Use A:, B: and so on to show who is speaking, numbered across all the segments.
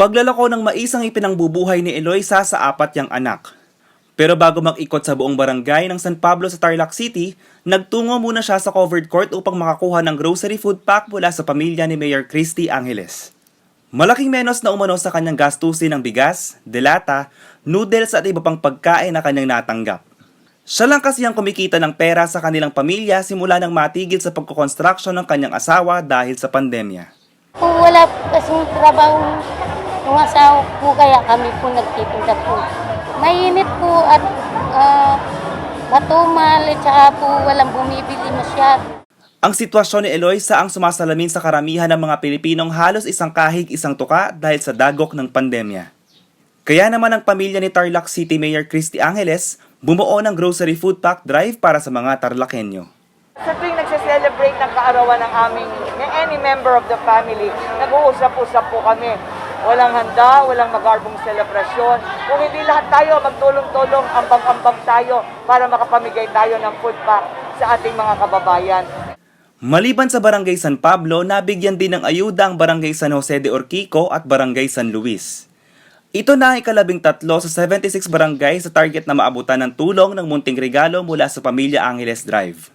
A: Paglalako ng maisang ipinangbubuhay ni Eloisa sa apat niyang anak. Pero bago mag-ikot sa buong barangay ng San Pablo sa Tarlac City, nagtungo muna siya sa covered court upang makakuha ng grocery food pack mula sa pamilya ni Mayor Christy Angeles. Malaking menos na umano sa kanyang gastusin ng bigas, delata, noodles at iba pang pagkain na kanyang natanggap. Siya lang kasi ang kumikita ng pera sa kanilang pamilya simula nang matigil sa pagkukonstruksyon ng kanyang asawa dahil sa pandemya.
B: Kung wala kasing trabaho ng asawa ko, kaya kami po nagtitinda po. Mainit po at matumal at saka po walang bumibili masyado.
A: Ang sitwasyon ni Eloisa ang sumasalamin sa karamihan ng mga Pilipinong halos isang kahig isang tuka dahil sa dagok ng pandemya. Kaya naman ang pamilya ni Tarlac City Mayor Christy Angeles bumuo ng grocery food pack drive para sa mga Tarlakenyo.
C: Sa tuwing nagse-celebrate ng kaarawan ng aming any member of the family, nag-uusap-usap po kami. Walang handa, walang magarbong selebrasyon. Kung hindi lahat tayo magtulong-tulong, ambag-ambag tayo para makapamigay tayo ng food pack sa ating mga kababayan.
A: Maliban sa Barangay San Pablo, nabigyan din ng ayuda ang Barangay San Jose de Orquico at Barangay San Luis. Ito na ang ika-13 sa 76 barangay sa target na maabutan ng tulong ng munting regalo mula sa Pamilya Angeles Drive.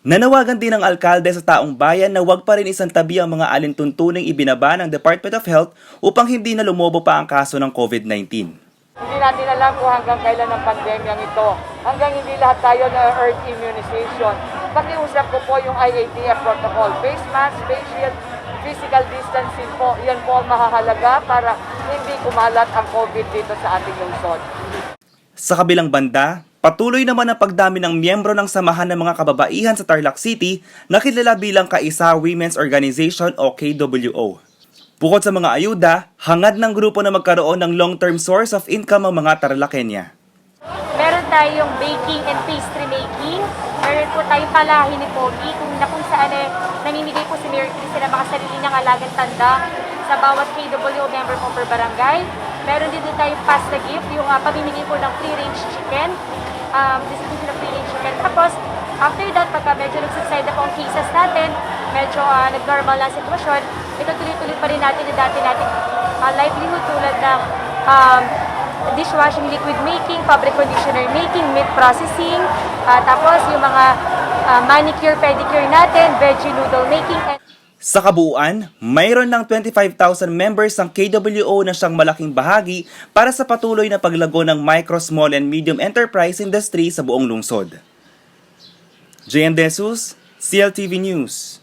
A: Nanawagan din ng alkalde sa taong bayan na huwag pa rin isantabi ang mga alintuntuning ibinaba ng Department of Health upang hindi na lumobo pa ang kaso ng COVID-19.
C: Hindi natin alam kung hanggang kailan ang pandemyang ito. Hanggang hindi lahat tayo na herd immunization. Pakiusap ko po yung IATF protocol. Face mask, face shield, physical distancing po. Yan po ang mahahalaga para hindi kumalat ang COVID dito sa ating lungsod.
A: Sa kabilang banda, patuloy naman ang pagdami ng miyembro ng Samahan ng mga Kababaihan sa Tarlac City na kilala bilang Kaisa Women's Organization o KWO. Bukod sa mga ayuda, hangad ng grupo na magkaroon ng long-term source of income ang mga Tarlacenya.
D: Meron tayong baking and pastry making. Meron po tayong palahi ni Pogi kung saan namimigay po si Mayor Christy ng mga sarili niyang alagang tanda sa bawat KWO member po per barangay. Meron din tayong pasta gift, yung pamimigay po ng free-range chicken. Distribution of free-range chicken. Tapos, after that, pagka medyo nagsubside na po ang cases natin, medyo nag-normal na sitwasyon, ito tuloy-tuloy pa rin natin yung dati natin livelihood tulad ng dishwashing liquid making, fabric conditioner making, meat processing, tapos yung mga manicure, pedicure natin, veggie noodle making.
A: Sa kabuuan, mayroon ng 25,000 members ang KWO na siyang malaking bahagi para sa patuloy na paglago ng micro, small and medium enterprise industry sa buong lungsod. JN Desus, CLTV News.